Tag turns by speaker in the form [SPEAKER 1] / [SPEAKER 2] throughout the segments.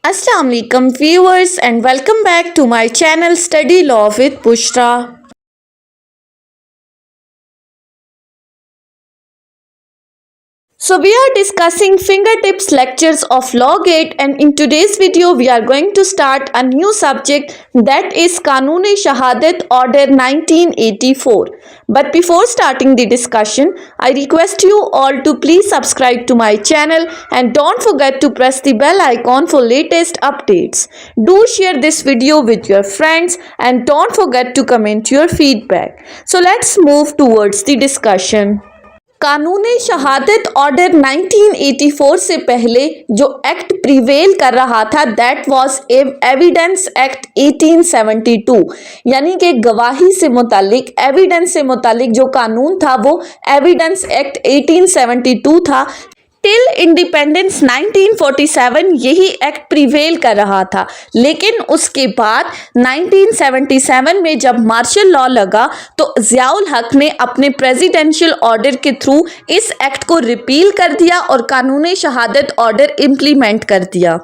[SPEAKER 1] Assalamu alaikum viewers and welcome back to my channel Study Law with Bushra. So we are discussing fingertips lectures of Law Gate, and in today's video we are going to start a new subject, that is Kanun-e-Shahadat Order 1984. But before starting the discussion, I request you all to please subscribe to my channel and don't forget to press the bell icon for latest updates. Do share this video with your friends and don't forget to comment your feedback. So let's move towards the discussion. कानूनी शहादत order 1984 से पहले जो act prevail कर रहा था that was evidence act 1872, यानी कि गवाही से मुतालिक एविडेंस से मुतालिक जो कानून था वो एविडेंस एक्ट 1872 था। टिल इंडिपेंडेंस 1947 यही एक्ट प्रिवेल कर रहा था, लेकिन उसके बाद 1977 में जब मार्शल लॉ लगा तो ज़ियाउल हक ने अपने प्रेसिडेंशियल ऑर्डर के थ्रू इस एक्ट को रिपील कर दिया और कानूनी शहादत ऑर्डर इम्प्लीमेंट कर दिया।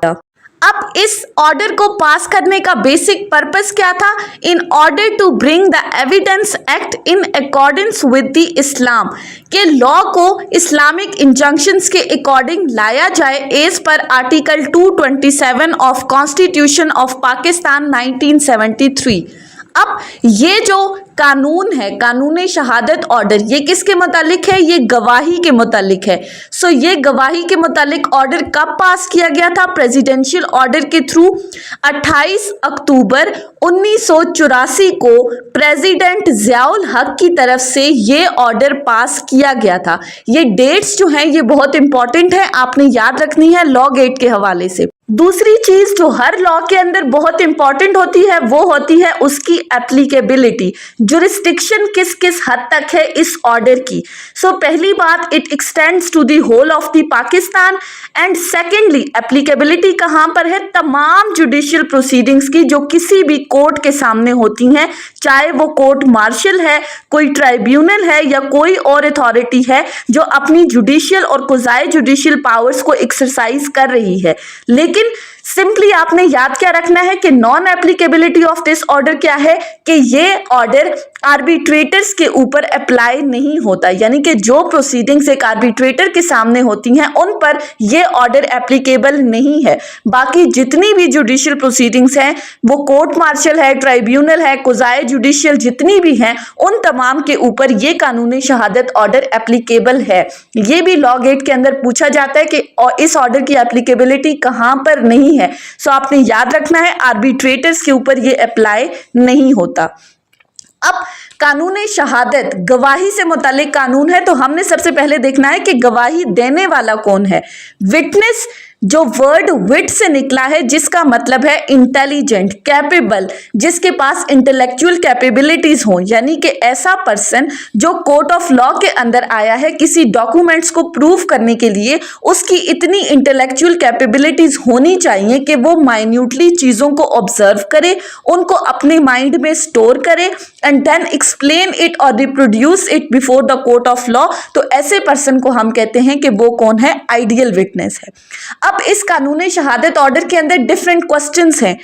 [SPEAKER 1] अब इस ऑर्डर को पास करने का बेसिक पर्पस क्या था? In order to bring the evidence act in accordance with the Islam, के लॉ को इस्लामिक इंजंक्शंस के अकॉर्डिंग लाया जाए एज पर article 227 of constitution of Pakistan 1973। अब ये जो कानून है, कानूनी शहादत ऑर्डर, ये किसके मुतालिक है? ये गवाही के मुतालिक है। सो ये गवाही के मुतालिक ऑर्डर कब पास किया गया था? प्रेसिडेंशियल ऑर्डर के थ्रू 28 अक्टूबर 1984 को प्रेसिडेंट ज़ियाउल हक की तरफ से ये ऑर्डर पास किया गया था। ये डेट्स जो हैं ये बहुत इंपॉर्टेंट है, आपने याद रखनी है लॉ गेट के हवाले से। दूसरी चीज जो हर लॉ के अंदर बहुत इंपॉर्टेंट होती है वो होती है उसकी एप्लीकेबिलिटी, जुरिस्डिक्शन किस किस हद तक है इस ऑर्डर की। सो पहली बात, it extends to the whole of the Pakistan, and secondly applicability कहाँ पर है? तमाम जुडिशियल प्रोसीडिंग्स की जो किसी भी कोर्ट के सामने होती हैं, चाहे वो कोर्ट मार्शल है, कोई ट्राइब्यूनल है या कोई और अथॉरिटी है जो अपनी जुडिशियल और कुज़ाई जुडिशियल पावर्स को एक्सरसाइज कर रही है। लेकिन सिंपली आपने याद क्या रखना है कि non applicability of this order क्या है कि ये ऑर्डर आर्बिट्रेटर्स के ऊपर अप्लाई नहीं होता, यानी कि जो प्रोसीडिंग्स एक आर्बिट्रेटर के सामने होती हैं उन पर ये ऑर्डर एप्लीकेबल नहीं है। बाकी जितनी भी जुडिशियल प्रोसीडिंग्स हैं, वो कोर्ट मार्शल है, ट्राइब्यूनल है, कुज़ाई जुडिशियल जितनी भी हैं, उन तमाम के ऊपर ये कानूनी शहादत ऑर्डर एप्लीकेबल है। ये भी लॉ गेट के अंदर पूछा जाता है कि इस ऑर्डर की एप्लीकेबिलिटी कहाँ पर नहीं है। सो आपने याद रखना है आर्बिट्रेटर्स के ऊपर ये अप्लाई नहीं होता। अब कानूनी शहादत गवाही से मुतालिक कानून है, तो हमने सबसे पहले देखना है कि गवाही देने वाला कौन है। विटनेस जो वर्ड विट से निकला है, जिसका मतलब है इंटेलिजेंट, कैपेबल, जिसके पास इंटेलेक्चुअल कैपेबिलिटीज हो, यानी कि ऐसा पर्सन जो कोर्ट ऑफ लॉ के अंदर आया है किसी डॉक्यूमेंट्स को प्रूव करने के लिए, उसकी इतनी इंटेलेक्चुअल कैपेबिलिटीज होनी चाहिए कि वो माइन्यूटली चीज़ों को ऑब्जर्व करे, उनको अपने माइंड में स्टोर करे एंड देन एक्सप्लेन इट और reproduce it before the court of law. तो ऐसे पर्सन को हम कहते हैं कि वो कौन है? आइडियल विटनेस है। अब इस कानूनी शहादत ऑर्डर के अंदर डिफरेंट क्वेश्चंस हैं।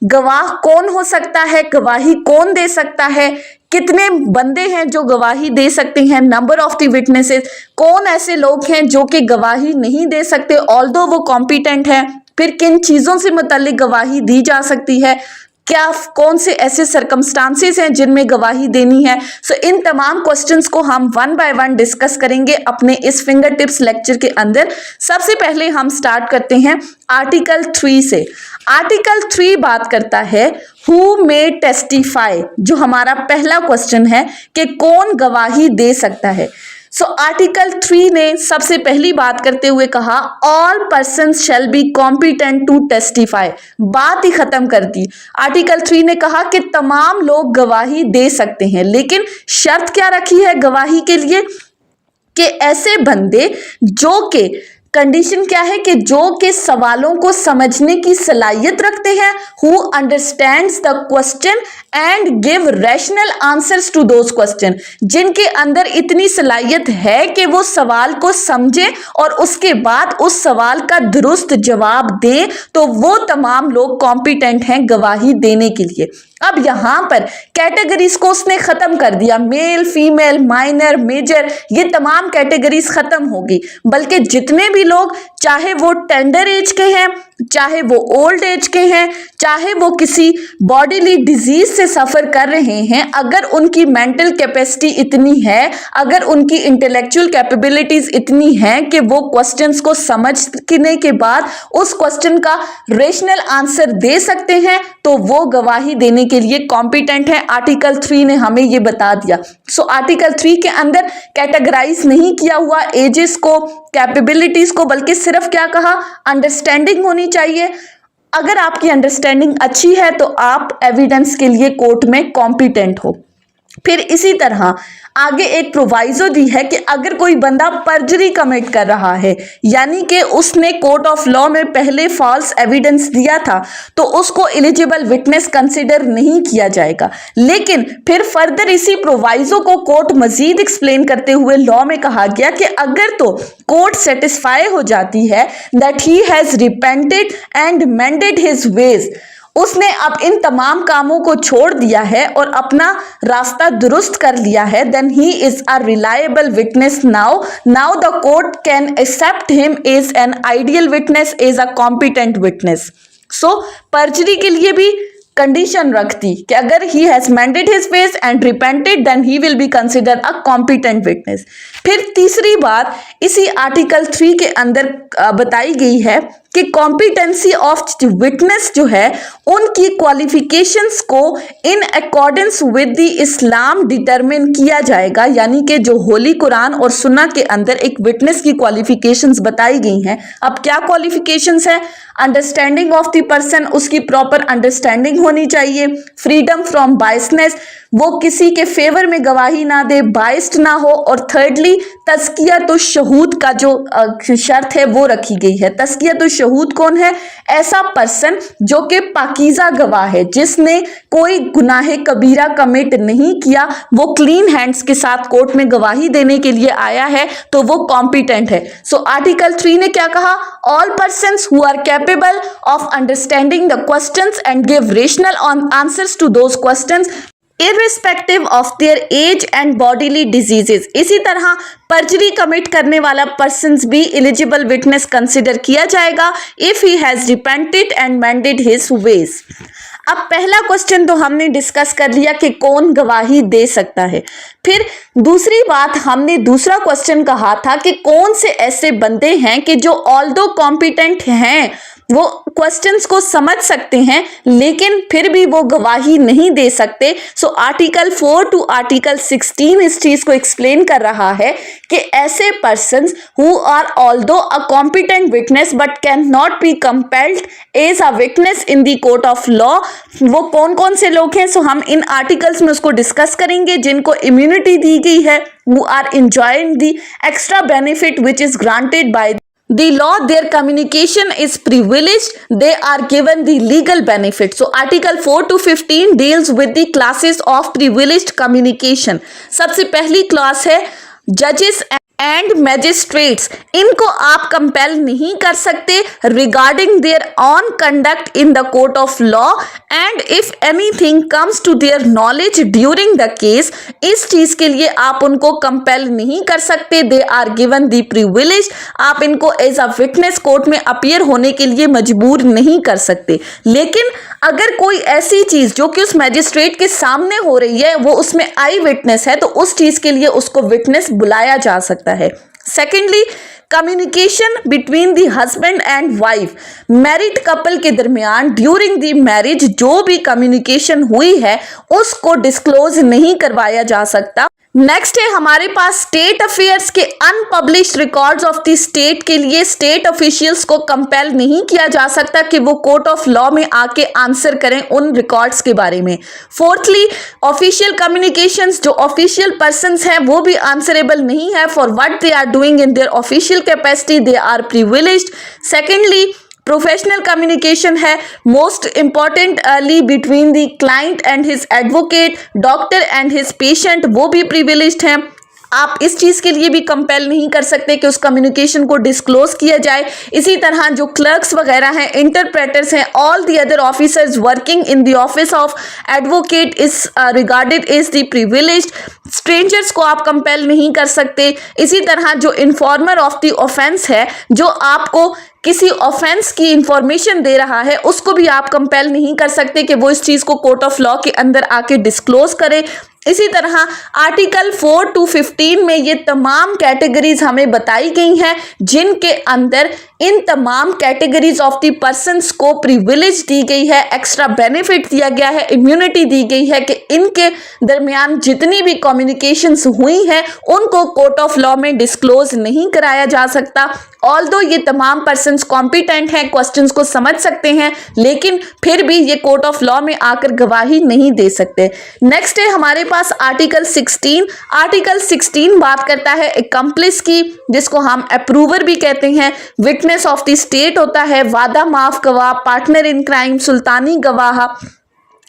[SPEAKER 1] गवाह कौन हो सकता है? गवाही कौन दे सकता है? कितने बंदे हैं जो गवाही दे सकते हैं? नंबर ऑफ द विटनेसेस, कौन ऐसे लोग हैं जो कि गवाही नहीं दे सकते ऑल्दो वो कॉम्पिटेंट हैं? फिर किन चीज़ों से मुतालिक गवाही दी जा सकती है? क्या कौन से ऐसे सर्कमस्टांसेस हैं जिनमें गवाही देनी है? सो इन तमाम क्वेश्चंस को हम वन बाय वन डिस्कस करेंगे अपने इस फिंगर टिप्स लेक्चर के अंदर। सबसे पहले हम स्टार्ट करते हैं आर्टिकल 3 से। आर्टिकल 3 बात करता है हु मे टेस्टिफाई, जो हमारा पहला क्वेश्चन है कि कौन गवाही दे सकता है। सो आर्टिकल 3 ने सबसे पहली बात करते हुए कहा all persons shall be competent to testify, बात ही खत्म कर दी। आर्टिकल 3 ने कहा कि तमाम लोग गवाही दे सकते हैं, लेकिन शर्त क्या रखी है गवाही के लिए? कि ऐसे बंदे जो कि कंडीशन क्या है कि जो के सवालों को समझने की सलाहियत रखते हैं, who understands the question and give rational answers to those question, जिनके अंदर इतनी सलाहियत है कि वो सवाल को समझे और उसके बाद उस सवाल का दुरुस्त जवाब दें, तो वो तमाम लोग कॉम्पिटेंट हैं गवाही देने के लिए। अब यहां पर कैटेगरीज को उसने खत्म कर दिया, मेल, फीमेल, माइनर, मेजर, ये तमाम कैटेगरीज खत्म होगी, बल्कि जितने भी लोग, चाहे वो टेंडर एज के हैं, चाहे वो ओल्ड एज के हैं, चाहे वो किसी बॉडीली डिजीज से सफर कर रहे हैं, अगर उनकी मेंटल कैपेसिटी इतनी है, अगर उनकी इंटेलेक्चुअल कैपेबिलिटीज इतनी है कि वो क्वेश्चंस को समझने के बाद उस क्वेश्चन का रेशनल आंसर दे सकते हैं, तो वो गवाही देने के लिए कॉम्पिटेंट है। आर्टिकल 3 ने हमें ये बता दिया। सो आर्टिकल 3 के अंदर कैटेगराइज नहीं किया हुआ एजेस को, कैपेबिलिटीज को, बल्कि सिर्फ क्या कहा, अंडरस्टैंडिंग होनी चाहिए। अगर आपकी अंडरस्टैंडिंग अच्छी है तो आप एविडेंस के लिए कोर्ट में कॉम्पिटेंट हो। फिर इसी तरह आगे एक प्रोवाइजो दी है कि अगर कोई बंदा पर्जरी कमिट कर रहा है, यानी कि उसने कोर्ट ऑफ लॉ में पहले फॉल्स एविडेंस दिया था, तो उसको एलिजिबल विटनेस कंसिडर नहीं किया जाएगा। लेकिन फिर फर्दर इसी प्रोवाइजो को कोर्ट मजीद एक्सप्लेन करते हुए लॉ में कहा गया कि अगर तो कोर्ट सेटिस्फाई हो जाती है that he has repented and मेंडेड his veg, उसने अब इन तमाम कामों को छोड़ दिया है और अपना रास्ता दुरुस्त कर लिया है, then he is a reliable witness. Now the court can accept him as an ideal witness, as a competent witness. So perjury के लिए भी कंडीशन रखती कि अगर he has mended his ways and repented, then he will be consider a competent witness. फिर तीसरी बात इसी आर्टिकल 3 के अंदर बताई गई है कि कॉम्पिटेंसी ऑफ विटनेस जो है, उनकी क्वालिफिकेशंस को इन accordance with the Islam determine किया जाएगा। यानी कि जो होली कुरान और सुन्ना के अंदर एक विटनेस की क्वालिफिकेशंस बताई गई हैं। अब क्या क्वालिफिकेशंस है? अंडरस्टैंडिंग ऑफ द पर्सन, उसकी प्रॉपर अंडरस्टैंडिंग होनी चाहिए। फ्रीडम फ्रॉम बायसनेस, वो किसी के फेवर में गवाही ना दे, बाइस्ड ना हो। और थर्डली तस्कियत शहूद का जो शर्त है वो रखी गई है। तस्कियत शहूद कौन है? ऐसा पर्सन जो कि पाकीज़ा गवाह है, जिसने कोई गुनाह कबीरा कमिट नहीं किया, वो क्लीन हैंड्स के साथ कोर्ट में गवाही देने के लिए आया है, तो वो कॉम्पिटेंट है। सो आर्टिकल 3 ने क्या कहा? All persons who are capable of understanding the questions and give rational answers to those questions irrespective of their age and bodily diseases। इसी तरह पर्जरी कमिट करने वाला पर्सन भी एलिजिबल विटनेस कंसिडर किया जाएगा if he has repented and मेंडेड his veg. अब पहला question तो हमने डिस्कस कर लिया कि कौन गवाही दे सकता है। फिर दूसरी बात, हमने दूसरा क्वेश्चन कहा था कि कौन से ऐसे बंदे हैं कि जो ऑल्दो कॉम्पिटेंट हैं, वो क्वेश्चंस को समझ सकते हैं, लेकिन फिर भी वो गवाही नहीं दे सकते। सो आर्टिकल 4 टू आर्टिकल 16 इस चीज को एक्सप्लेन कर रहा है कि ऐसे persons who are although a competent witness but can not be compelled as a witness in the court of law, वो कौन कौन से लोग हैं। सो हम इन आर्टिकल्स में उसको डिस्कस करेंगे। जिनको इम्यूनिटी दी गई है, who are enjoying the extra benefit which is granted by the law, their communication is privileged, they are given the legal benefit। So article 4 to 15 deals with the classes of privileged communication। सबसे पहली class है जजेस and magistrates. इनको आप compel नहीं कर सकते regarding their own conduct in the court of law, and if anything comes to their knowledge during the case, इस चीज के लिए आप उनको कंपेल नहीं कर सकते। They are given the privilege, आप इनको एज अ विटनेस कोर्ट में अपीयर होने के लिए मजबूर नहीं कर सकते। लेकिन अगर कोई ऐसी चीज जो कि उस मैजिस्ट्रेट के सामने हो रही है, वो उसमें आई विटनेस है, तो उस चीज के लिए उसको विटनेस बुलाया जा सकता है। Secondly, communication between the husband and wife, married couple के दरमियान ड्यूरिंग द मैरिज जो भी कम्युनिकेशन हुई है उसको डिस्क्लोज नहीं करवाया जा सकता। नेक्स्ट है हमारे पास स्टेट अफेयर्स के unpublished records of the state के लिए स्टेट ऑफिशियल्स को कंपेल नहीं किया जा सकता कि वो कोर्ट ऑफ लॉ में आके आंसर करें उन रिकॉर्ड्स के बारे में। फोर्थली, ऑफिशियल कम्युनिकेशंस, जो ऑफिशियल पर्सन्स हैं वो भी आंसरेबल नहीं है for what they are doing in their official capacity, they are privileged. Secondly, professional communication है most importantly between the client and his advocate, doctor and his patient, वो भी privileged हैं। आप इस चीज़ के लिए भी कंपेल नहीं कर सकते कि उस कम्युनिकेशन को डिस्क्लोज किया जाए। इसी तरह जो क्लर्क्स वगैरह हैं, इंटरप्रेटर्स हैं, all the other officers working in the office of advocate is regarded is the privileged. Strangers को आप कंपेल नहीं कर सकते। इसी तरह जो इन्फॉर्मर ऑफ द ऑफेंस है, जो आपको किसी ऑफेंस की इंफॉर्मेशन दे रहा है, उसको भी आप कंपेल नहीं कर सकते कि वो इस चीज़ को कोर्ट ऑफ लॉ के अंदर आके डिस्क्लोज करे। इसी तरह आर्टिकल 4 to 15 में ये तमाम कैटेगरीज हमें बताई गई हैं जिनके अंदर इन तमाम कैटेगरीज ऑफ द पर्सन्स को प्रिविलेज दी गई है, एक्स्ट्रा बेनिफिट दिया गया है, इम्यूनिटी दी गई है कि इनके दरमियान जितनी भी कम्युनिकेशंस हुई हैं उनको कोर्ट ऑफ लॉ में डिस्क्लोज नहीं कराया जा सकता। ऑल्दो ये तमाम पर्सन्स कॉम्पिटेंट हैं, क्वेश्चंस को समझ सकते हैं, लेकिन फिर भी ये कोर्ट ऑफ लॉ में आकर गवाही नहीं दे सकते। नेक्स्ट है हमारे पास आर्टिकल 16। आर्टिकल 16 बात करता है एक्म्प्लिस की, जिसको हम अप्रूवर भी कहते हैं। विटनेस ऑफ द स्टेट होता है, वादा माफ गवाह, पार्टनर इन क्राइम, सुल्तानी गवाह,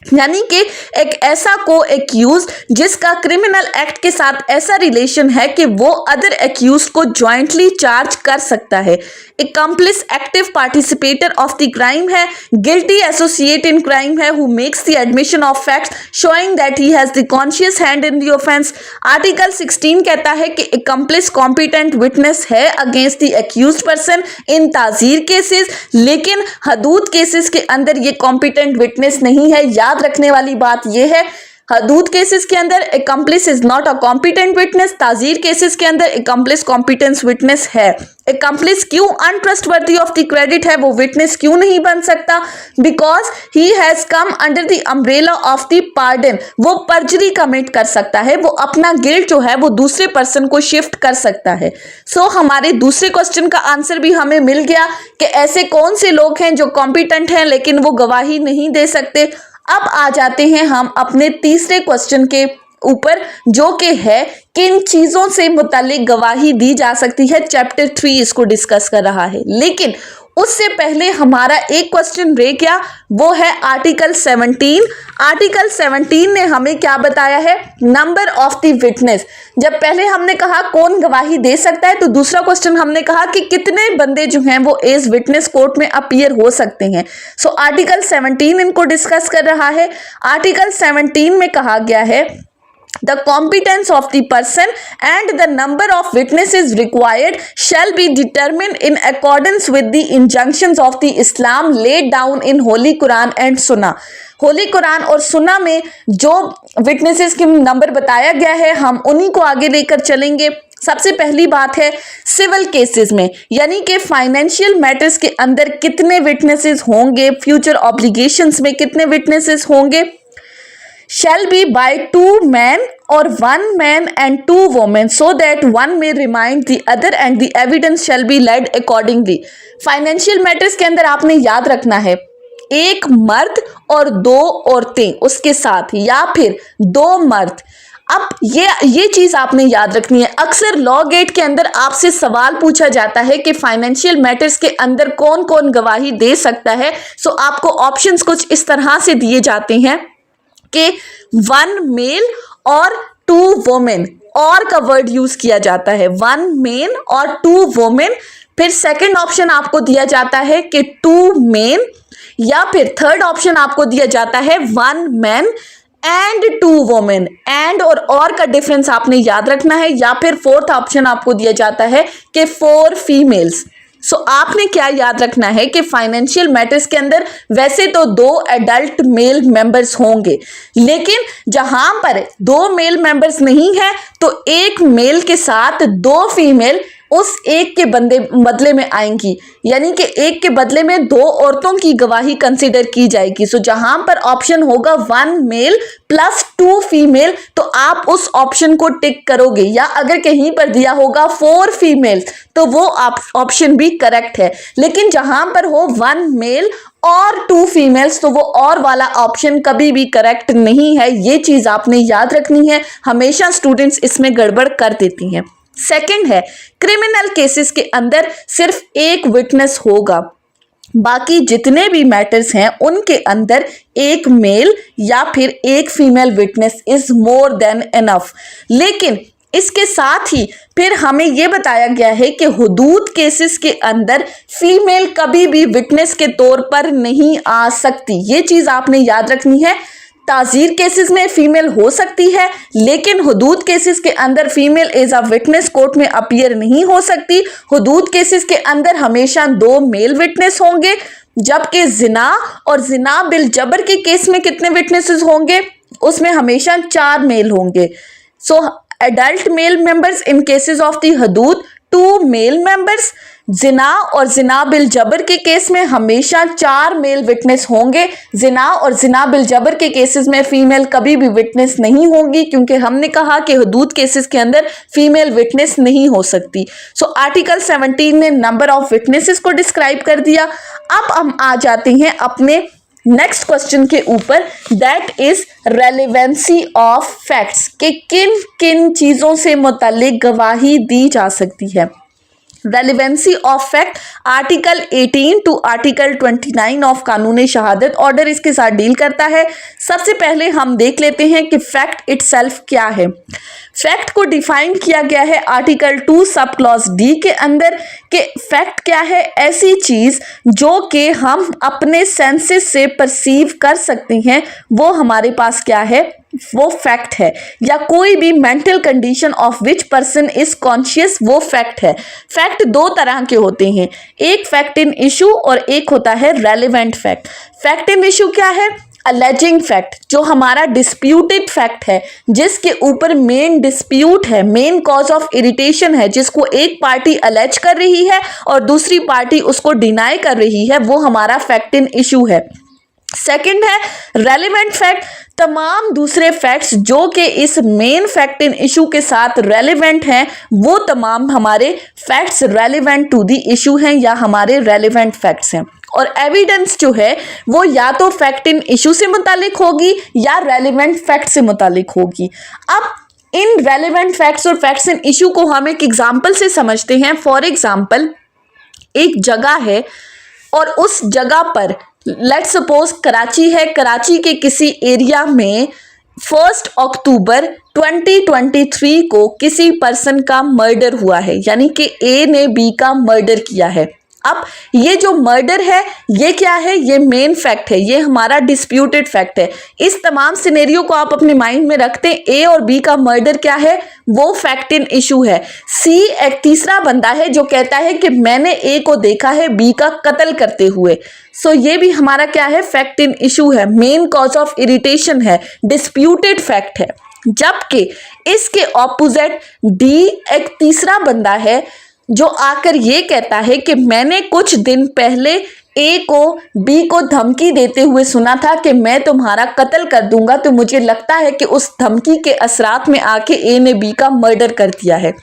[SPEAKER 1] यानी कि एक ऐसा को एक्यूज जिसका क्रिमिनल एक्ट के साथ ऐसा रिलेशन है कि वो अदर एक्यूज को जॉइंटली चार्ज कर सकता है। Accomplice active participator of the crime है। गिल्टी एसोसिएट इन क्राइम है who makes the admission of facts showing that he has the conscious hand in the offence. Article 16 कहता है कि accomplice competent witness है against the accused person in ताजीर cases, लेकिन हदूद cases के अंदर ये कॉम्पिटेंट विटनेस नहीं है। याद रखने वाली बात यह है, हदूद केसेस के अंदर accomplice is not a competent witness, ताजीर केसेस के अंदर एक्म्प्लिस कॉम्पिटेंस विटनेस है। एक्म्प्लिस क्यों अनट्रस्टवर्दी ऑफ द क्रेडिट है, वो विटनेस क्यों नहीं बन सकता? Because he has come under the umbrella of the pardon. वो पर्जरी कमिट कर सकता है, वो अपना गिल्ट जो है वो दूसरे पर्सन को शिफ्ट कर सकता है। सो हमारे दूसरे क्वेश्चन का आंसर भी हमें मिल गया कि ऐसे कौन से लोग हैं जो कॉम्पिटेंट हैं लेकिन वो गवाही नहीं दे सकते। अब आ जाते हैं हम अपने तीसरे क्वेश्चन के ऊपर, जो कि है किन चीजों से मुतालिक गवाही दी जा सकती है। चैप्टर 3 इसको डिस्कस कर रहा है, लेकिन उससे पहले हमारा एक क्वेश्चन रह गया, वो है आर्टिकल 17। आर्टिकल 17 ने हमें क्या बताया है? Number of the witness. जब पहले हमने कहा कौन गवाही दे सकता है, तो दूसरा क्वेश्चन हमने कहा कि कितने बंदे जो हैं वो एज विटनेस कोर्ट में अपीयर हो सकते हैं। सो आर्टिकल 17 इनको डिस्कस कर रहा है। आर्टिकल 17 में कहा गया है the competence of the person and the number of witnesses required shall be determined in accordance with the injunctions of the Islam laid down in Holy Quran and Sunnah। Holi Quran और सुन्ना में जो विटनेसेस के number बताया गया है, हम उन्हीं को आगे लेकर चलेंगे। सबसे पहली बात है सिविल केसेस में, यानी कि फाइनेंशियल मैटर्स के अंदर कितने विटनेसेस होंगे, फ्यूचर ऑब्लिगेशंस में कितने विटनेसेस होंगे। shall be by 2 men or 1 man and 2 women so that one may remind the other and the evidence shall be led accordingly। Financial matters के अंदर आपने याद रखना है एक मर्द और 2 औरतें उसके साथ, या फिर 2 मर्द। अब ये चीज आपने याद रखनी है। अक्सर लॉ गेट के अंदर आपसे सवाल पूछा जाता है कि फाइनेंशियल मैटर्स के अंदर कौन कौन गवाही दे सकता है। सो आपको ऑप्शंस कुछ इस तरह से दिए जाते हैं कि 1 मेल और 2 वोमेन, और का वर्ड यूज किया जाता है, 1 मेन और 2 वोमेन। फिर सेकंड ऑप्शन आपको दिया जाता है कि 2 मेन, या फिर थर्ड ऑप्शन आपको दिया जाता है 1 मैन एंड 2 वोमेन। एंड और का डिफरेंस आपने याद रखना है। या फिर फोर्थ ऑप्शन आपको दिया जाता है कि 4 फीमेल्स। सो आपने क्या याद रखना है कि फाइनेंशियल मैटर्स के अंदर वैसे तो 2 एडल्ट मेल मेंबर्स होंगे, लेकिन जहां पर 2 मेल मेंबर्स नहीं है तो एक मेल के साथ 2 फीमेल उस एक के बदले में आएंगी, यानी कि एक के बदले में दो औरतों की गवाही कंसीडर की जाएगी। सो जहां पर ऑप्शन होगा 1 मेल प्लस 2 फीमेल, तो आप उस ऑप्शन को टिक करोगे, या अगर कहीं पर दिया होगा 4 फीमेल तो वो ऑप्शन भी करेक्ट है। लेकिन जहां पर हो 1 मेल और 2 फीमेल्स तो वो और वाला ऑप्शन कभी भी करेक्ट नहीं है। ये चीज आपने याद रखनी है, हमेशा स्टूडेंट्स इसमें गड़बड़ कर देती हैं। सेकंड है, क्रिमिनल केसेस के अंदर सिर्फ एक विटनेस होगा, बाकी जितने भी मैटर्स हैं उनके अंदर एक मेल या फिर एक female witness is more than enough. लेकिन इसके साथ ही फिर हमें यह बताया गया है कि हुदूद केसेस के अंदर फीमेल कभी भी विटनेस के तौर पर नहीं आ सकती। ये चीज आपने याद रखनी है। ताजीर केसेस में फीमेल हो सकती है, लेकिन हुदूद केसेस के अंदर female as a witness court में अपीयर नहीं हो सकती। हुदूद केसेस के अंदर हमेशा 2 मेल विटनेस होंगे, जबकि जिना और जिना बिल जबर के केस में कितने विटनेसेस होंगे, उसमें हमेशा 4 मेल होंगे। So adult male members in cases of the हुदूद 2 मेल मेंबर्स। जिना और जिना बिल जबर के केस में हमेशा 4 मेल विटनेस होंगे। जिना और जिना बिल जबर के केसेस में फीमेल कभी भी विटनेस नहीं होंगी, क्योंकि हमने कहा कि हुदूद केसेस के अंदर फीमेल विटनेस नहीं हो सकती। सो आर्टिकल 17 ने नंबर ऑफ विटनेसेस को डिस्क्राइब कर दिया। अब हम आ जाते हैं अपने नेक्स्ट क्वेश्चन के ऊपर, that is relevancy of facts, कि किन किन चीजों से मुतालिक गवाही दी जा सकती है। Relevancy of fact article 18 to article 29 of Qanuni शहादत ऑर्डर इसके साथ डील करता है। सबसे पहले हम देख लेते हैं कि फैक्ट इटसेल्फ क्या है। फैक्ट को डिफाइन किया गया है आर्टिकल 2 सब क्लॉज डी के अंदर, कि फैक्ट क्या है, ऐसी चीज जो कि हम अपने सेंसेस से परसीव कर सकते हैं, वो हमारे पास क्या है, वो फैक्ट है। या कोई भी mental condition of which person is conscious, वो फैक्ट है। फैक्ट 2 तरह के होते हैं, एक फैक्ट इन इशू और एक होता है relevant fact. Fact in issue क्या है, अलेजिंग फैक्ट, जो हमारा डिस्प्यूटेड फैक्ट है, जिसके ऊपर मेन डिस्प्यूट है, मेन कॉज ऑफ इरिटेशन है, जिसको एक पार्टी अलेज कर रही है और दूसरी पार्टी उसको डिनाई कर रही है, वो हमारा फैक्ट इन इशू है। सेकंड है रेलिवेंट फैक्ट, तमाम दूसरे फैक्ट्स जो कि इस मेन फैक्ट इन इशू के साथ रेलिवेंट हैं, वो तमाम हमारे facts relevant to the issue हैं या हमारे रेलिवेंट फैक्ट्स हैं। और एविडेंस जो है वो या तो फैक्ट इन इशू से मुतालिक होगी या रेलिवेंट फैक्ट से मुतालिक होगी। अब इन रेलिवेंट फैक्ट्स और फैक्ट्स इन इशू को हम एक एग्जाम्पल से समझते हैं। फॉर एग्जाम्पल, एक जगह है और उस जगह पर लेट्स सपोज कराची है, कराची के किसी एरिया में 1 अक्टूबर 2023 को किसी पर्सन का मर्डर हुआ है, यानी कि ए ने बी का मर्डर किया है। अब ये जो मर्डर है ये क्या है, ये मेन फैक्ट है, ये हमारा डिस्प्यूटेड फैक्ट है। इस तमाम सिनेरियो को आप अपने माइंड में रखते हैं, ए और बी का मर्डर क्या है, वो फैक्ट इन इशू है। सी एक तीसरा बंदा है जो कहता है कि मैंने ए को देखा है बी का कत्ल करते हुए। सो ये भी हमारा क्या है, फैक्ट इन इशू है, मेन कॉज ऑफ इरिटेशन है, डिस्प्यूटेड फैक्ट है। जबकि इसके ऑपोजिट डी एक तीसरा बंदा है जो आकर ये कहता है कि मैंने कुछ दिन पहले ए को बी को धमकी देते हुए सुना था कि मैं तुम्हारा कत्ल कर दूंगा, तो मुझे लगता है कि उस धमकी के असरात में आके ए ने बी का मर्डर कर दिया है।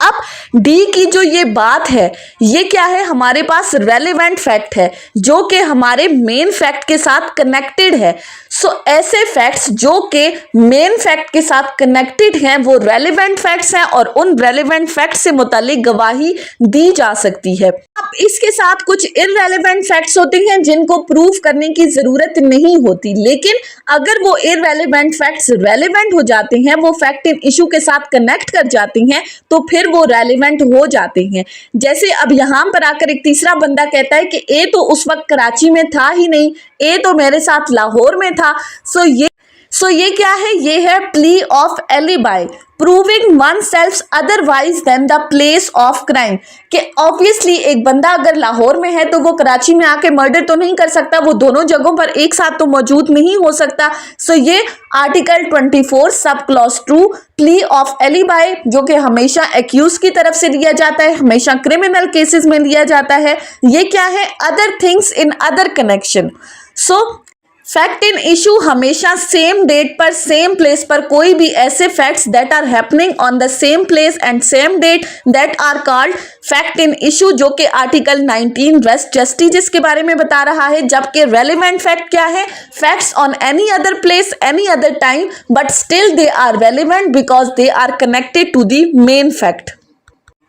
[SPEAKER 1] अब डी की जो ये बात है ये क्या है, हमारे पास रेलेवेंट फैक्ट है जो कि हमारे मेन फैक्ट के साथ कनेक्टेड है। सो ऐसे फैक्ट्स जो कि मेन फैक्ट के साथ कनेक्टेड हैं वो रेलेवेंट फैक्ट्स हैं और उन रेलेवेंट फैक्ट से मुतालिक गवाही दी जा सकती है। अब इसके साथ कुछ इररेलेवेंट फैक्ट्स होते हैं जिनको प्रूफ करने की जरूरत नहीं होती, लेकिन अगर वो इररेलेवेंट फैक्ट्स रेलेवेंट हो जाते हैं, वो फैक्ट इन इशू के साथ कनेक्ट कर जाते हैं, तो फिर वो रेलेवेंट हो जाते हैं। जैसे अब यहाँ पर आकर एक तीसरा बंदा कहता है कि ए तो उस वक्त कराची में था ही नहीं, ए तो मेरे साथ लाहौर में था। सो ये सो ये क्या है, ये है plea of alibi, proving one self otherwise than the place of crime. कि ऑब्वियसली एक बंदा अगर लाहौर में है तो वो कराची में आके मर्डर तो नहीं कर सकता, वो दोनों जगहों पर एक साथ तो मौजूद नहीं हो सकता। सो ये article 24 sub clause 2 plea of alibi, जो कि हमेशा एक्यूज की तरफ से लिया जाता है, हमेशा क्रिमिनल केसेस में लिया जाता है। ये क्या है, other things in other connection. So fact in issue हमेशा सेम डेट पर सेम प्लेस पर कोई भी ऐसे facts that are happening on the same place and same date that are called fact in issue, जो कि आर्टिकल 19 रेस्ट जस्टिस के बारे में बता रहा है। जबकि रेलिवेंट फैक्ट क्या है, facts on any other place any other time but still they are relevant because they are connected to the main fact.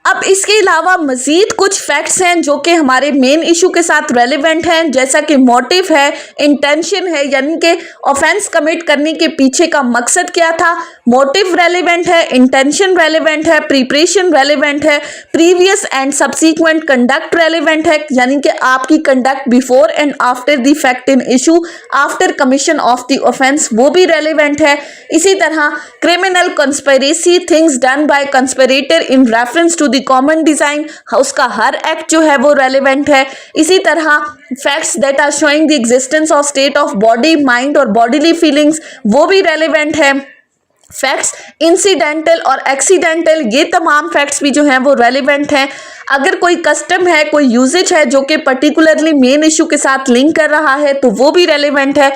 [SPEAKER 1] अब इसके अलावा मजीद कुछ फैक्ट्स हैं जो कि हमारे मेन इशू के साथ रेलिवेंट हैं, जैसा कि मोटिव है, इंटेंशन है, यानी कि ऑफेंस कमिट करने के पीछे का मकसद क्या था। मोटिव रेलिवेंट है, इंटेंशन रेलिवेंट है, प्रिपरेशन रेलिवेंट है, previous and subsequent conduct relevant है, यानी कि आपकी conduct before and after the fact in issue, after commission of the offence, वो भी रेलिवेंट है। इसी तरह criminal conspiracy, things done by conspirator in reference to the common design, उसका हर एक्ट जो है वो रेलिवेंट है। इसी तरह facts that are showing the existence of state of body, mind और बॉडीली फीलिंग्स, वो भी रेलिवेंट है। फैक्ट्स इंसिडेंटल और एक्सीडेंटल, ये तमाम फैक्ट्स भी जो हैं वो रेलिवेंट हैं। अगर कोई कस्टम है, कोई यूजेज है जो कि पर्टिकुलरली मेन इशू के साथ लिंक कर रहा है तो वो भी रेलिवेंट है।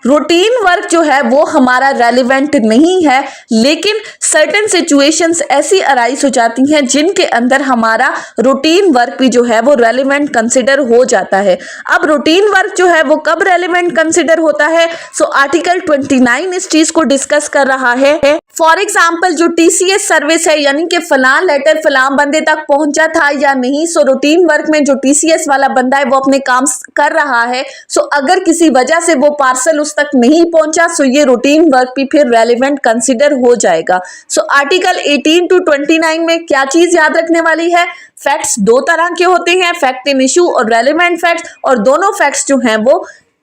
[SPEAKER 1] रूटीन वर्क जो है वो हमारा रेलिवेंट नहीं है, लेकिन सर्टेन सिचुएशंस ऐसी अराइज हो जाती हैं जिनके अंदर हमारा रूटीन वर्क भी जो है वो रेलिवेंट कंसिडर हो जाता है। अब रूटीन वर्क जो है वो कब रेलिवेंट कंसिडर होता है, सो आर्टिकल 29 इस चीज को डिस्कस कर रहा है। फॉर एग्जाम्पल जो टीसीएस सर्विस है, यानी कि फलां लेटर फलां बंदे तक पहुंचा था या नहीं, सो रूटीन वर्क में जो टीसीएस वाला बंदा है वो अपने काम कर रहा है, सो अगर किसी वजह से वो पार्सल उस तक नहीं पहुंचा, सो ये रूटीन वर्क भी फिर रेलिवेंट कंसिडर हो जाएगा। सो आर्टिकल 18 to 29 में क्या चीज याद रखने वाली है, फैक्ट्स दो तरह के होते हैं, फैक्ट इन इशू और रेलिवेंट फैक्ट्स, और दोनों फैक्ट्स जो हैं वो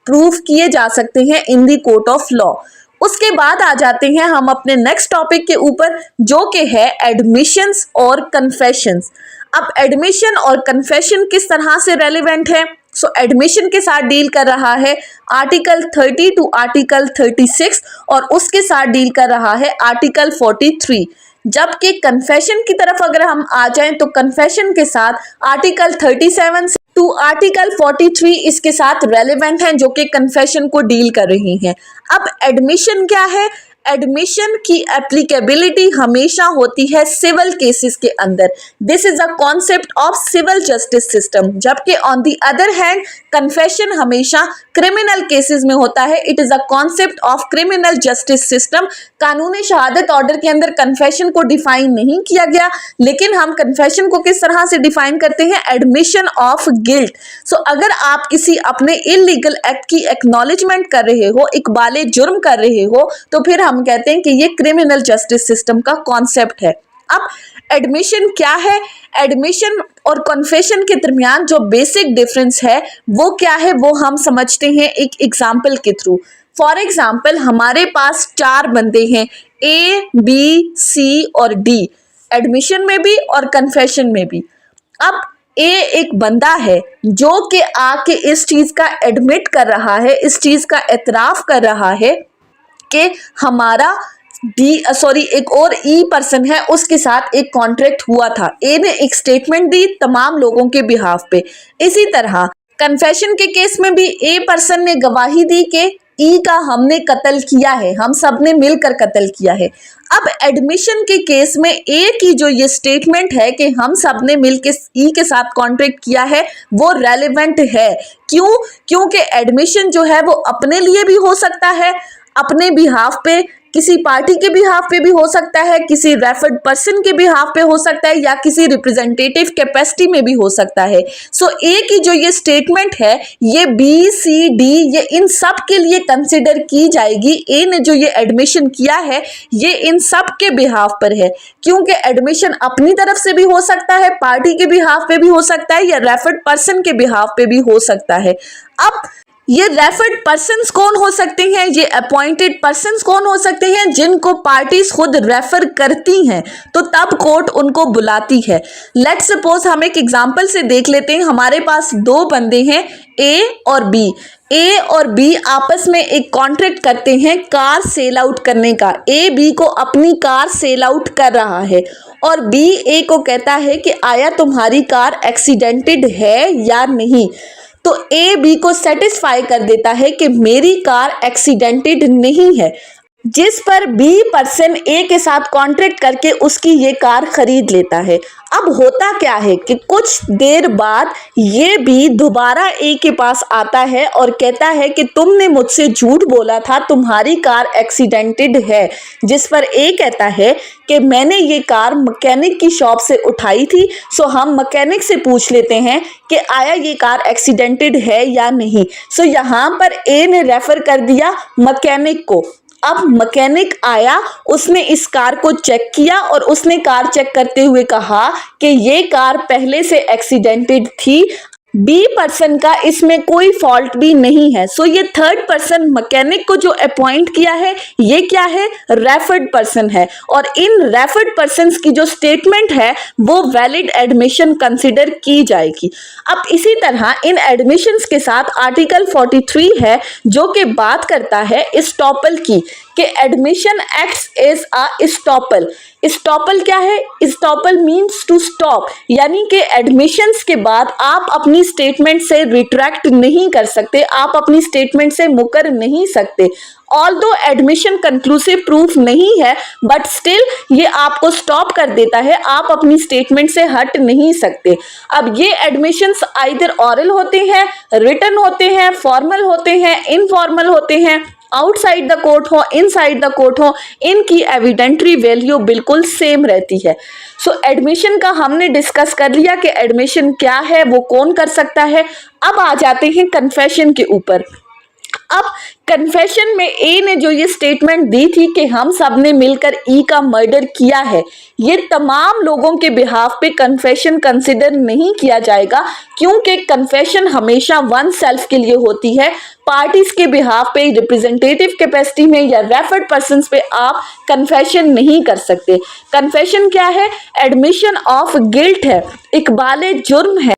[SPEAKER 1] प्रूव किए जा सकते हैं इन द कोर्ट ऑफ लॉ। उसके बाद आ जाते हैं हम अपने नेक्स्ट टॉपिक के ऊपर, जो कि है एडमिशंस और कन्फेशंस। अब एडमिशन और कन्फेशन किस तरह से रेलिवेंट है, सो एडमिशन के साथ डील कर रहा है आर्टिकल 30 to आर्टिकल 36 और उसके साथ डील कर रहा है आर्टिकल 43। जबकि कन्फेशन की तरफ अगर हम आ जाएं तो कन्फेशन के साथ आर्टिकल 37 टू आर्टिकल 43 इसके साथ रेलिवेंट हैं, जो कि कन्फेशन को डील कर रही हैं। अब एडमिशन क्या है, एडमिशन की एप्लीकेबिलिटी हमेशा होती है सिविल केसेस के अंदर, this is a concept of civil justice system. जबकि on the other hand confession हमेशा क्रिमिनल केसेस में होता है, it is a concept of criminal justice system. कानूनी शहादत ऑर्डर के अंदर कन्फेशन को डिफाइन नहीं किया गया, लेकिन हम कन्फेशन को किस तरह से डिफाइन करते हैं, एडमिशन ऑफ गिल्ट। सो अगर आप किसी अपने इलीगल एक्ट की एक्नॉलेजमेंट कर रहे हो, इकबाले जुर्म कर रहे हो, तो फिर हम कहते हैं कि ये क्रिमिनल जस्टिस सिस्टम का कॉन्सेप्ट है। अब एडमिशन क्या है, एडमिशन और कन्फेशन के दरमियान जो बेसिक डिफरेंस है वो क्या है, वो हम समझते हैं एक एग्जाम्पल के थ्रू। फॉर एग्जाम्पल हमारे पास 4 बंदे हैं, ए बी सी और डी, एडमिशन में भी और कन्फेशन में भी। अब ए एक बंदा है जो कि आके इस चीज का एडमिट कर रहा है, इस चीज का एतराफ कर रहा है कि हमारा एक और ई पर्सन है, उसके साथ एक कॉन्ट्रैक्ट हुआ था। ए ने एक स्टेटमेंट दी तमाम लोगों के बिहाफ पे। इसी तरह कन्फेशन के केस में भी ए पर्सन ने गवाही दी कि ई का हमने कत्ल किया है, हम सब ने मिलकर कत्ल किया है। अब एडमिशन के केस में ए की जो ये स्टेटमेंट है कि हम सब ने मिलकर ई के साथ कॉन्ट्रैक्ट किया है, वो रेलेवेंट है। क्यों? क्योंकि एडमिशन जो है वो अपने लिए भी हो सकता है, अपने बिहाफ पे, किसी पार्टी के बिहाफ पे भी हो सकता है, किसी रेफर्ड पर्सन के बिहाफ पे हो सकता है, या किसी रिप्रेजेंटेटिव कैपेसिटी में भी हो सकता है। सो ए की जो ये स्टेटमेंट है ये बी सी डी ये इन सब के लिए कंसिडर की जाएगी। ए ने जो ये एडमिशन किया है ये इन सब के बिहाफ पर है, क्योंकि एडमिशन अपनी तरफ से भी हो सकता है, पार्टी के बिहाफ पे भी हो सकता है, या रेफर्ड पर्सन के बिहाफ पे भी हो सकता है। अब ये रेफर्ड पर्सन्स कौन हो सकते हैं, ये अपॉइंटेड पर्सन्स कौन हो सकते हैं, जिनको पार्टीज खुद रेफर करती हैं तो तब कोर्ट उनको बुलाती है। लेट्स सपोज हम एक एग्जांपल से देख लेते हैं। हमारे पास दो बंदे हैं ए और बी। ए और बी आपस में एक कॉन्ट्रैक्ट करते हैं कार सेल आउट करने का। ए बी को अपनी कार सेल आउट कर रहा है और बी ए को कहता है कि आया तुम्हारी कार एक्सीडेंटेड है या नहीं। तो ए बी को सेटिस्फाई कर देता है कि मेरी कार एक्सीडेंटेड नहीं है, जिस पर बी पर्सन ए के साथ कॉन्ट्रैक्ट करके उसकी ये कार खरीद लेता है। अब होता क्या है कि कुछ देर बाद ये भी दोबारा ए के पास आता है और कहता है कि तुमने मुझसे झूठ बोला था, तुम्हारी कार एक्सीडेंटेड है। जिस पर ए कहता है कि मैंने ये कार मैकेनिक की शॉप से उठाई थी, सो हम मैकेनिक से पूछ लेते हैं कि आया ये कार एक्सीडेंटेड है या नहीं। सो यहाँ पर ए ने रेफर कर दिया मैकेनिक को। अब मैकेनिक आया, उसने इस कार को चेक किया और उसने कार चेक करते हुए कहा कि ये कार पहले से एक्सीडेंटेड थी। बी पर्सन का इसमें कोई फॉल्ट भी नहीं है। सो ये थर्ड पर्सन मैकेनिक को जो अपॉइंट किया है ये क्या है, रेफर्ड पर्सन है। और इन रेफर्ड पर्सन्स की जो स्टेटमेंट है वो वैलिड एडमिशन कंसिडर की जाएगी। अब इसी तरह इन एडमिशंस के साथ आर्टिकल 43 है जो कि बात करता है स्टॉपल की, कि admission acts as a estoppel. Estoppel क्या है, स्टॉपल मीन्स टू स्टॉप, यानी कि एडमिशंस के बाद आप अपनी स्टेटमेंट से रिट्रैक्ट नहीं कर सकते, आप अपनी स्टेटमेंट से मुकर नहीं सकते। ऑल्दो एडमिशन कंक्लूसिव प्रूफ नहीं है बट स्टिल ये आपको स्टॉप कर देता है, आप अपनी स्टेटमेंट से हट नहीं सकते। अब ये एडमिशंस आइदर ऑरल होते हैं, रिटन होते हैं, फॉर्मल होते हैं, इनफॉर्मल होते हैं, आउटसाइड द कोर्ट हो, इनसाइड द कोर्ट हो, इनकी एविडेंट्री वैल्यू बिल्कुल सेम रहती है। सो एडमिशन का हमने डिस्कस कर लिया कि एडमिशन क्या है, वो कौन कर सकता है। अब आ जाते हैं कन्फेशन के ऊपर। अब कन्फेशन में ए ने जो ये स्टेटमेंट दी थी कि हम सब ने मिलकर ई का मर्डर किया है, ये तमाम लोगों के बिहाफ पे कन्फेशन कंसिडर नहीं किया जाएगा, क्योंकि कन्फेशन हमेशा वन सेल्फ के लिए होती है। पार्टीज के बिहाफ पे रिप्रेजेंटेटिव कैपेसिटी में या रेफर्ड पर्सन्स पे आप कन्फेशन नहीं कर सकते। कन्फेशन क्या है, एडमिशन ऑफ गिल्ट है, इकबाल जुर्म है।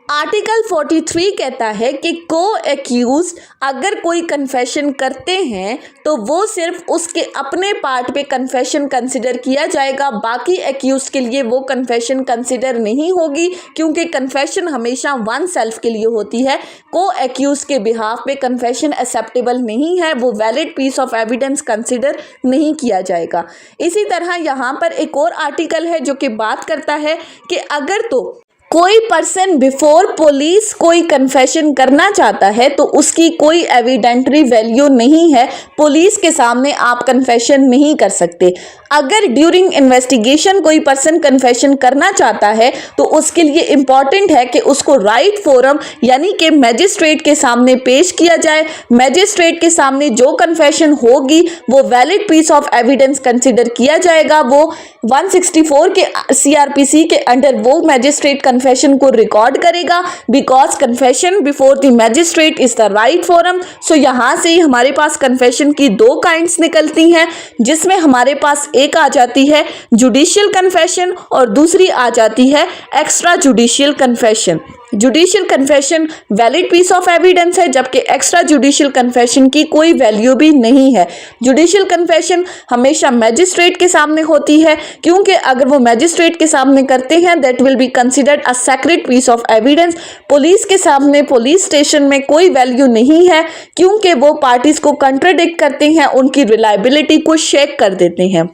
[SPEAKER 1] आर्टिकल 43 कहता है कि को एक्यूज अगर कोई कन्फेशन करते हैं तो वो सिर्फ उसके अपने पार्ट पे कन्फेशन कंसिडर किया जाएगा, बाकी एक्यूज के लिए वो कन्फेशन कंसिडर नहीं होगी, क्योंकि कन्फेशन हमेशा वन सेल्फ के लिए होती है। को एक्यूज के बिहाफ पे कन्फेशन एक्सेप्टेबल नहीं है, वो valid piece of evidence consider नहीं किया जाएगा। इसी तरह यहाँ पर एक और आर्टिकल है जो कि बात करता है कि अगर तो कोई पर्सन बिफोर पुलिस कोई कन्फेशन करना चाहता है तो उसकी कोई एविडेंट्री वैल्यू नहीं है, पुलिस के सामने आप कन्फेशन नहीं कर सकते। अगर ड्यूरिंग इन्वेस्टिगेशन कोई पर्सन कन्फेशन करना चाहता है तो उसके लिए इम्पॉर्टेंट है कि उसको राइट फोरम यानी कि मैजिस्ट्रेट के सामने पेश किया जाए। मैजिस्ट्रेट के सामने जो कन्फेशन होगी वो valid piece of evidence consider किया जाएगा। वो 164 के CRPC के अंडर वो मैजिस्ट्रेट कन्फेशन को रिकॉर्ड करेगा, because confession before the magistrate is the right forum. So यहाँ से ही हमारे पास कन्फेशन की दो काइंड्स निकलती हैं, जिसमें हमारे पास एक आ जाती है जुडिशियल कन्फेशन और दूसरी आ जाती है extra judicial confession. Judicial confession valid piece of evidence है, जबकि एक्स्ट्रा जुडिशियल कन्फेशन की कोई वैल्यू भी नहीं है। जुडिशियल कन्फेशन हमेशा मैजिस्ट्रेट के सामने होती है, क्योंकि अगर वो मैजिस्ट्रेट के सामने करते हैं that will be considered a secret piece of evidence. Police के सामने पुलिस स्टेशन में कोई वैल्यू नहीं है, क्योंकि वो पार्टीज को कंट्राडिक्ट करते हैं, उनकी रिलायबिलिटी को शेक कर देते हैं।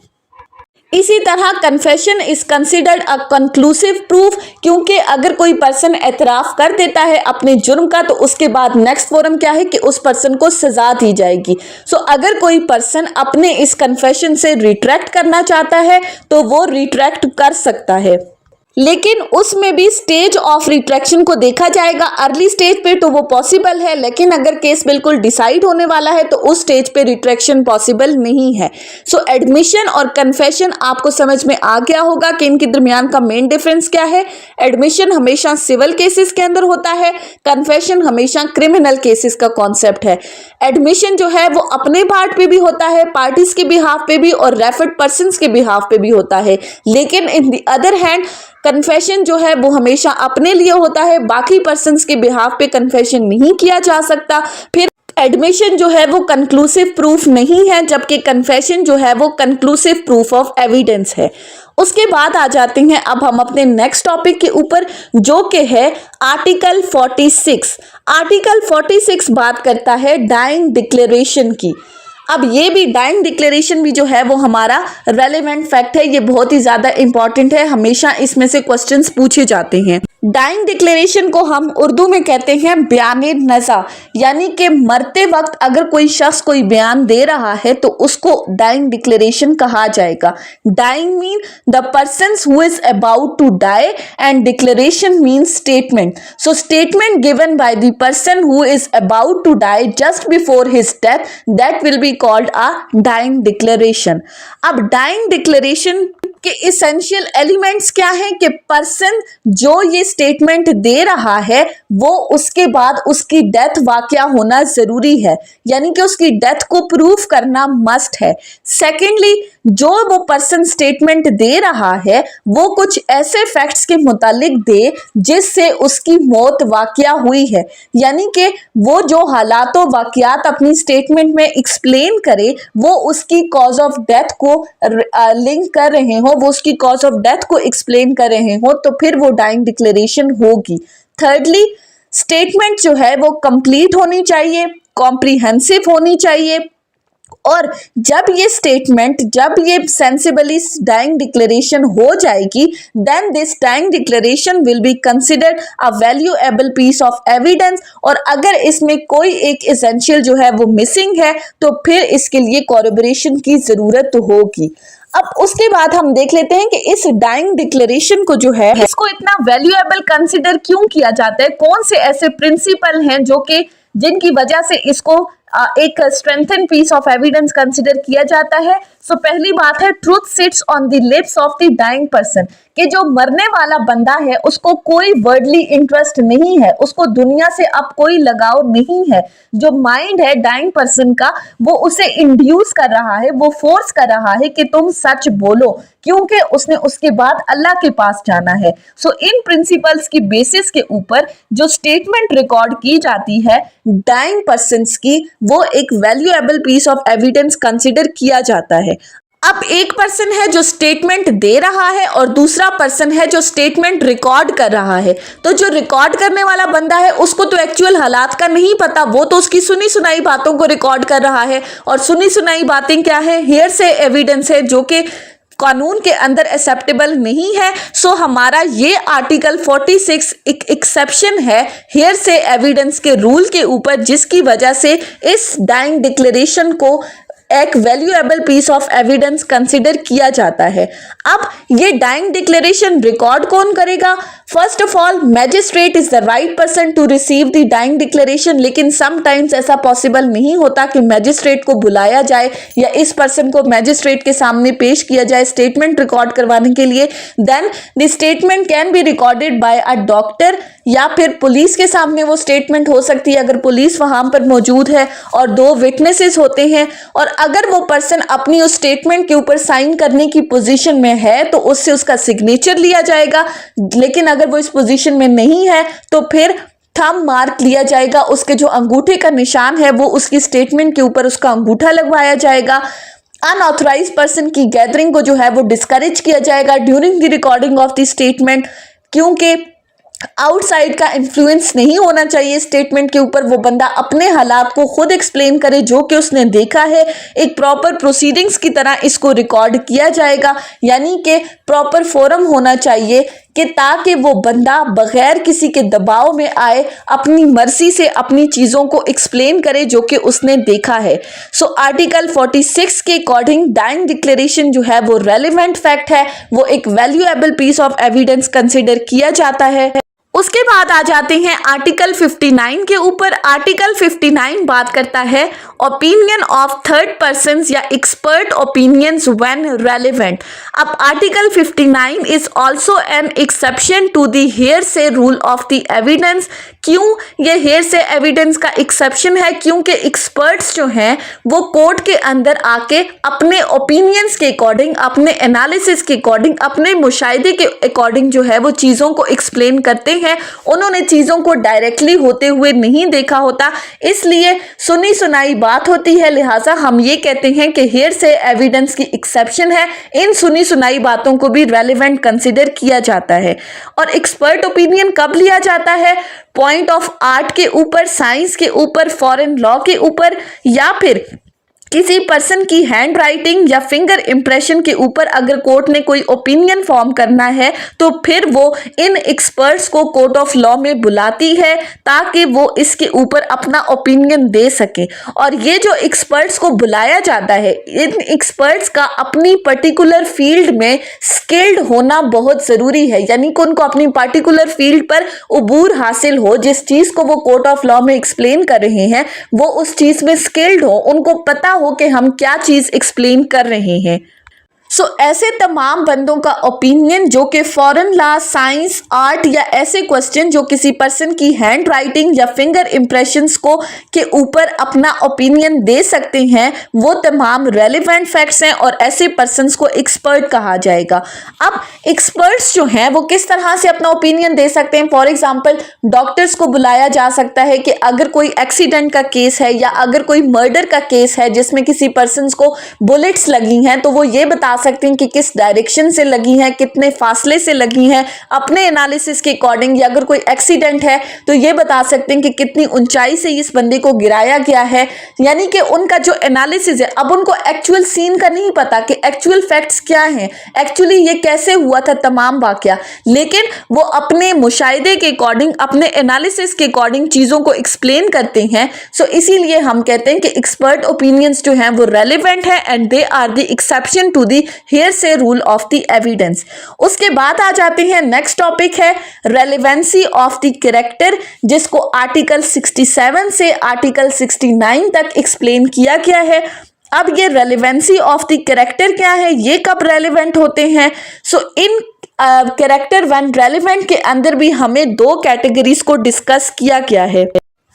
[SPEAKER 1] इसी तरह confession is considered a conclusive proof, क्योंकि अगर कोई पर्सन एतराफ़ कर देता है अपने जुर्म का तो उसके बाद नेक्स्ट फोरम क्या है कि उस पर्सन को सजा दी जाएगी। सो अगर कोई पर्सन अपने इस कन्फेशन से रिट्रैक्ट करना चाहता है तो वो रिट्रैक्ट कर सकता है। लेकिन उसमें भी स्टेज ऑफ रिट्रैक्शन को देखा जाएगा। अर्ली स्टेज पे तो वो पॉसिबल है, लेकिन अगर केस बिल्कुल डिसाइड होने वाला है तो उस स्टेज पे रिट्रैक्शन पॉसिबल नहीं है। सो एडमिशन और कन्फेशन आपको समझ में आ गया होगा कि इनके दरमियान का मेन डिफरेंस क्या है। एडमिशन हमेशा सिविल केसेस के अंदर होता है, कन्फेशन हमेशा क्रिमिनल केसेस का कॉन्सेप्ट है। एडमिशन जो है वो अपने पार्ट पे भी होता है, पार्टीज के बिहाफ पे भी और रेफर्ड पर्सन्स के बिहाफ पे भी होता है, लेकिन in the other hand confession जो है वो हमेशा अपने लिए होता है, बाकी पर्सन्स के बिहाफ पे कन्फेशन नहीं किया जा सकता। फिर एडमिशन जो है वो कंक्लूसिव प्रूफ नहीं है, जबकि कन्फेशन जो है वो कंक्लूसिव प्रूफ ऑफ एविडेंस है। उसके बाद आ जाते हैं अब हम अपने नेक्स्ट टॉपिक के ऊपर, जो कि है आर्टिकल 46। आर्टिकल 46 बात करता है डाइंग डिक्लेरेशन की। अब ये भी डाइंग डिक्लेरेशन भी जो है वो हमारा रेलेवेंट फैक्ट है, ये बहुत ही ज्यादा इंपॉर्टेंट है, हमेशा इसमें से क्वेश्चंस पूछे जाते हैं। डाइंग डिक्लेरेशन को हम उर्दू में कहते हैं बयान नज़ा, यानी कि मरते वक्त अगर कोई शख्स कोई बयान दे रहा है तो उसको डाइंग डिक्लेरेशन कहा जाएगा। Dying mean the person who is about to die and declaration mean statement. So statement given by the person who is about to die just before his death, that will be called a dying declaration. अब dying declaration के essential elements क्या हैं कि person जो ये statement दे रहा है वो उसके बाद उसकी डेथ वाकया होना जरूरी है, यानी कि उसकी डेथ को प्रूफ करना मस्ट है। सेकेंडली, जो वो पर्सन स्टेटमेंट दे रहा है वो कुछ ऐसे फैक्ट्स के मुतालिक दे जिससे उसकी मौत वाकया हुई है, यानी कि वो जो हालात व वाकयात अपनी स्टेटमेंट में एक्सप्लेन करे वो उसकी कॉज ऑफ डेथ को लिंक कर रहे हो, वो उसकी कॉज ऑफ डेथ को एक्सप्लेन कर रहे हो, तो फिर वो डाइंग डिक्लेरेशन होगी। थर्डली, स्टेटमेंट जो है वो कंप्लीट होनी चाहिए, कॉम्प्रिहेंसिव होनी चाहिए, और जब ये सेंसिबली डाइंग डिक्लेरेशन हो जाएगी, then this dying declaration will be considered a valuable piece of evidence. और अगर इसमें कोई एक एसेंशियल जो है वो मिसिंग है तो फिर इसके लिए कॉरबोरेशन की जरूरत होगी। अब उसके बाद हम देख लेते हैं कि इस डाइंग डिक्लेरेशन को जो है इसको इतना वैल्यूएबल कंसिडर क्यों किया जाता है, कौन से ऐसे प्रिंसिपल हैं जो कि जिनकी वजह से इसको एक strengthen piece of evidence consider किया जाता है। सो पहली बात है, truth sits on the lips of the dying person, कि जो मरने वाला बंदा है उसको कोई वर्डली इंटरेस्ट नहीं है, उसको दुनिया से अब कोई लगाव नहीं है। जो माइंड है डाइंग पर्सन का वो उसे इंड्यूस कर रहा है, वो फोर्स कर रहा है कि तुम सच बोलो, क्योंकि उसने उसके बाद अल्लाह के पास जाना है। सो इन प्रिंसिपल्स की बेसिस के ऊपर जो स्टेटमेंट रिकॉर्ड की जाती है डाइंग पर्सन्स की, वो एक valuable piece of evidence consider किया जाता है। अब एक पर्सन है जो स्टेटमेंट दे रहा है और दूसरा पर्सन है जो स्टेटमेंट रिकॉर्ड कर रहा है। तो जो रिकॉर्ड करने वाला बंदा है उसको तो एक्चुअल हालात का नहीं पता, वो तो उसकी सुनी सुनाई बातों को रिकॉर्ड कर रहा है, और सुनी सुनाई बातें क्या है, हेयर से एविडेंस है, जो कि कानून के अंदर एक्सेप्टेबल नहीं है। सो हमारा ये आर्टिकल 46 एक एक्सेप्शन है हेयर से एविडेंस के रूल के ऊपर, जिसकी वजह से इस डाइंग डिक्लेरेशन को एक valuable piece of evidence consider किया जाता है। अब ये डाइंग डिक्लेरेशन रिकॉर्ड कौन करेगा? First of all, magistrate is the right person to receive the dying declaration, लेकिन समटाइम्स ऐसा पॉसिबल नहीं होता कि मैजिस्ट्रेट को बुलाया जाए या इस पर्सन को मैजिस्ट्रेट के सामने पेश किया जाए स्टेटमेंट रिकॉर्ड करवाने के लिए। Then the statement can be recorded by a doctor, या फिर पुलिस के सामने वो स्टेटमेंट हो सकती है अगर पुलिस वहां पर मौजूद है और दो विटनेसेस होते हैं, और अगर वो पर्सन अपनी उस स्टेटमेंट के ऊपर साइन करने की पोजीशन में है तो उससे उसका सिग्नेचर लिया जाएगा, लेकिन अगर वो इस पोजीशन में नहीं है तो फिर थंब मार्क लिया जाएगा, उसके जो अंगूठे का निशान है वो उसकी स्टेटमेंट के ऊपर उसका अंगूठा लगवाया जाएगा। अनऑथराइज्ड पर्सन की गैदरिंग को जो है वो डिस्करेज किया जाएगा during the recording of the statement, क्योंकि आउटसाइड का इन्फ्लुएंस नहीं होना चाहिए स्टेटमेंट के ऊपर। वो बंदा अपने हालात को खुद एक्सप्लेन करे जो कि उसने देखा है, एक प्रॉपर प्रोसीडिंग्स की तरह इसको रिकॉर्ड किया जाएगा, यानी कि प्रॉपर फोरम होना चाहिए कि ताकि वो बंदा बगैर किसी के दबाव में आए अपनी मर्जी से अपनी चीज़ों को एक्सप्लेन करे जो कि उसने देखा है। सो आर्टिकल 46 के अकॉर्डिंग डाइंग डिक्लेरेशन जो है वो रेलिवेंट फैक्ट है, वो एक valuable piece of evidence consider किया जाता है। उसके बाद आ जाते हैं आर्टिकल 59 के ऊपर। आर्टिकल 59 बात करता है ओपिनियन ऑफ थर्ड पर्सन्स या एक्सपर्ट ओपिनियंस व्हेन रेलेवेंट। अब article 59 is also an exception to the hearsay rule of the evidence. क्यों ये हेयरसे एविडेंस का एक्सेप्शन है? क्योंकि एक्सपर्ट्स जो हैं वो कोर्ट के अंदर आके अपने ओपिनियंस के अकॉर्डिंग, अपने एनालिसिस के अकॉर्डिंग, अपने मुशाहिदे के अकॉर्डिंग जो है वो चीज़ों को एक्सप्लेन करते हैं। उन्होंने चीज़ों को डायरेक्टली होते हुए नहीं देखा होता, इसलिए सुनी सुनाई बात होती है। लिहाजा हम ये कहते हैं कि हेयरसे एविडेंस की एक्सेप्शन है, इन सुनी सुनाई बातों को भी रेलेवेंट कंसिडर किया जाता है। और एक्सपर्ट ओपिनियन कब लिया जाता है? पॉइंट ऑफ आर्ट के ऊपर, साइंस के ऊपर, फॉरेन लॉ के ऊपर, या फिर किसी पर्सन की हैंड राइटिंग या फिंगर इंप्रेशन के ऊपर अगर कोर्ट ने कोई ओपिनियन फॉर्म करना है तो फिर वो इन एक्सपर्ट्स को कोर्ट ऑफ लॉ में बुलाती है ताकि वो इसके ऊपर अपना ओपिनियन दे सके। और ये जो एक्सपर्ट्स को बुलाया जाता है, इन एक्सपर्ट्स का अपनी पर्टिकुलर फील्ड में स्किल्ड होना बहुत ज़रूरी है, यानी कि उनको अपनी पर्टिकुलर फील्ड पर उबूर हासिल हो। जिस चीज़ को वो कोर्ट ऑफ लॉ में एक्सप्लेन कर रहे हैं वो उस चीज़ में स्किल्ड हो, उनको पता हो कि हम क्या चीज एक्सप्लेन कर रहे हैं। सो ऐसे तमाम बंदों का ओपिनियन जो कि फॉरेन लॉ, साइंस, आर्ट या ऐसे क्वेश्चन जो किसी पर्सन की हैंड राइटिंग या फिंगर इंप्रेशंस को के ऊपर अपना ओपिनियन दे सकते हैं, वो तमाम रेलिवेंट फैक्ट्स हैं और ऐसे पर्सन्स को एक्सपर्ट कहा जाएगा। अब एक्सपर्ट्स जो हैं वो किस तरह से अपना ओपिनियन दे सकते हैं? फॉर एग्जाम्पल डॉक्टर्स को बुलाया जा सकता है कि अगर कोई एक्सीडेंट का केस है या अगर कोई मर्डर का केस है जिसमें किसी पर्सन को बुलेट्स लगी हैं, तो वो ये बता सकते हैं कि किस डायरेक्शन से लगी हैं, कितने फासले से लगी हैं अपने एनालिसिस के अकॉर्डिंग। या अगर कोई एक्सीडेंट है तो ये बता सकते हैं कि कितनी ऊंचाई से इस बंदे को गिराया गया है, यानी कि उनका जो एनालिसिस है। अब उनको एक्चुअल सीन का नहीं पता कि एक्चुअल फैक्ट्स क्या हैं, एक्चुअली ये कैसे हुआ था तमाम वाकया, लेकिन वो अपने मुशाहिदे के अकॉर्डिंग, अपने एनालिसिस के अकॉर्डिंग चीज़ों को एक्सप्लेन करते हैं। सो इसीलिए हम कहते हैं कि एक्सपर्ट ओपिनियंस जो हैं वो रेलिवेंट है and they are the exception to the hearsay rule of the evidence. उसके बाद आ जाते हैं नेक्स्ट टॉपिक है रेलेवेंसी ऑफ द कैरेक्टर, जिसको आर्टिकल 67 से आर्टिकल 69 तक एक्सप्लेन किया गया है। अब ये रेलेवेंसी ऑफ द कैरेक्टर क्या है, ये कब रेलेवेंट होते हैं? सो इन कैरेक्टर व्हेन रेलेवेंट के अंदर भी हमें दो कैटेगरीज को डिस्कस किया गया है।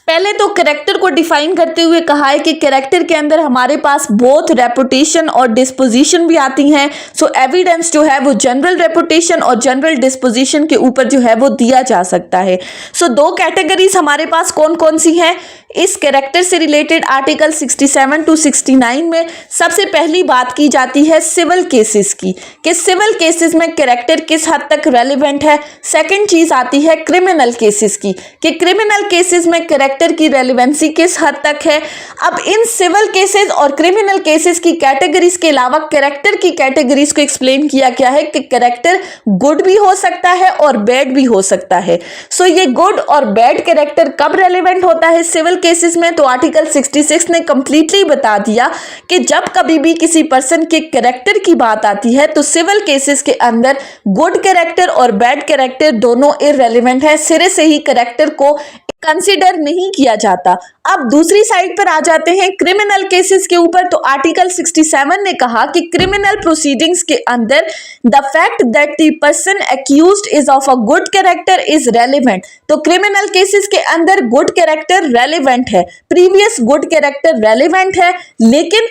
[SPEAKER 1] पहले तो कैरेक्टर को डिफाइन करते हुए कहा है कि कैरेक्टर के अंदर हमारे पास बोथ रेपुटेशन और डिस्पोजिशन भी आती हैं। सो एविडेंस जो है वो जनरल रेपुटेशन और जनरल डिस्पोजिशन के ऊपर जो है वो दिया जा सकता है। सो दो कैटेगरीज हमारे पास कौन कौन सी हैं इस कैरेक्टर से रिलेटेड? आर्टिकल 67 to 69 में सबसे पहली बात की जाती है सिविल केसेस की, कि सिविल केसेस में कैरेक्टर किस हद तक रेलिवेंट है। सेकंड चीज आती है क्रिमिनल केसेस की, कि क्रिमिनल केसेस में कैरेक्टर की रेलिवेंसी किस हद तक है। अब इन सिविल केसेस और क्रिमिनल केसेस की कैटेगरीज के अलावा कैरेक्टर की कैटेगरीज को एक्सप्लेन किया गया है कि कैरेक्टर गुड भी हो सकता है और बैड भी हो सकता है। सो ये गुड और बैड कैरेक्टर कब रेलिवेंट होता है सिविल केसेस में? तो आर्टिकल 66 ने कंप्लीटली बता दिया कि जब कभी भी किसी पर्सन के कैरेक्टर की बात आती है तो सिविल केसेस के अंदर गुड कैरेक्टर और बैड कैरेक्टर दोनों इररेलेवेंट है, सिरे से ही कैरेक्टर को कंसिडर नहीं किया जाता। अब दूसरी साइड पर आ जाते हैं क्रिमिनल केसेस के ऊपर। तो आर्टिकल 67 ने कहा कि क्रिमिनल प्रोसीडिंग्स के अंदर the fact that the person accused is of a good character is relevant. तो क्रिमिनल केसेस के अंदर गुड कैरेक्टर रेलिवेंट है, प्रीवियस गुड कैरेक्टर रेलिवेंट है, लेकिन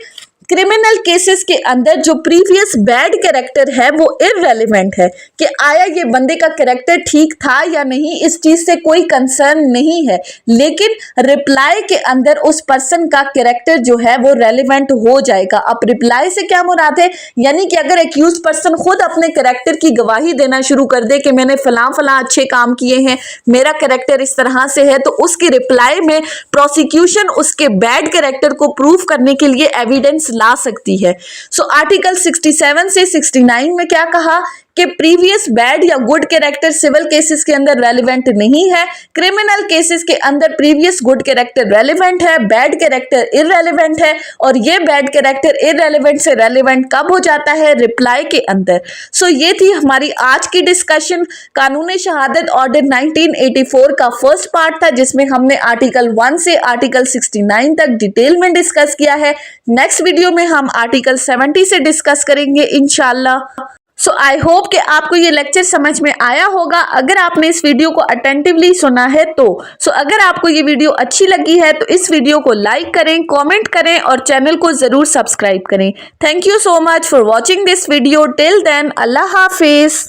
[SPEAKER 1] क्रिमिनल केसेस के अंदर जो प्रीवियस बैड कैरेक्टर है वो इररेलेवेंट है, कि आया ये बंदे का कैरेक्टर ठीक था या नहीं, इस चीज से कोई कंसर्न नहीं है, लेकिन रिप्लाई के अंदर उस पर्सन का कैरेक्टर जो है वो रेलिवेंट हो जाएगा। अब रिप्लाई से क्या मुराद है? यानी कि अगर एक्यूज पर्सन खुद अपने कैरेक्टर की गवाही देना शुरू कर दे कि मैंने फलां फलां अच्छे काम किए हैं, मेरा कैरेक्टर इस तरह से है, तो उसकी रिप्लाई में प्रोसिक्यूशन उसके बैड कैरेक्टर को प्रूव करने के लिए एविडेंस ला सकती है। सो आर्टिकल 67 से 69 में क्या कहा कि प्रीवियस बैड या गुड कैरेक्टर सिविल केसेस के अंदर रेलिवेंट नहीं है, क्रिमिनल केसेस के अंदर प्रीवियस गुड कैरेक्टर रेलिवेंट है, बैड कैरेक्टर इररेलेवेंट है। और ये बैड कैरेक्टर इररेलेवेंट से रेलिवेंट कब हो जाता है? रिप्लाई के अंदर। सो ये थी हमारी आज की डिस्कशन कानूनी शहादत ऑर्डर 1984 का फर्स्ट पार्ट था, जिसमें हमने आर्टिकल 1 से आर्टिकल 69 तक डिटेल में डिस्कस किया है। नेक्स्ट वीडियो में हम आर्टिकल 70 से डिस्कस करेंगे इंशाल्लाह। सो आई होप कि आपको ये लेक्चर समझ में आया होगा अगर आपने इस वीडियो को अटेंटिवली सुना है तो। अगर आपको ये वीडियो अच्छी लगी है तो इस वीडियो को लाइक करें, कमेंट करें और चैनल को जरूर सब्सक्राइब करें। Thank you so much for watching this video. Till then, अल्लाह हाफिज।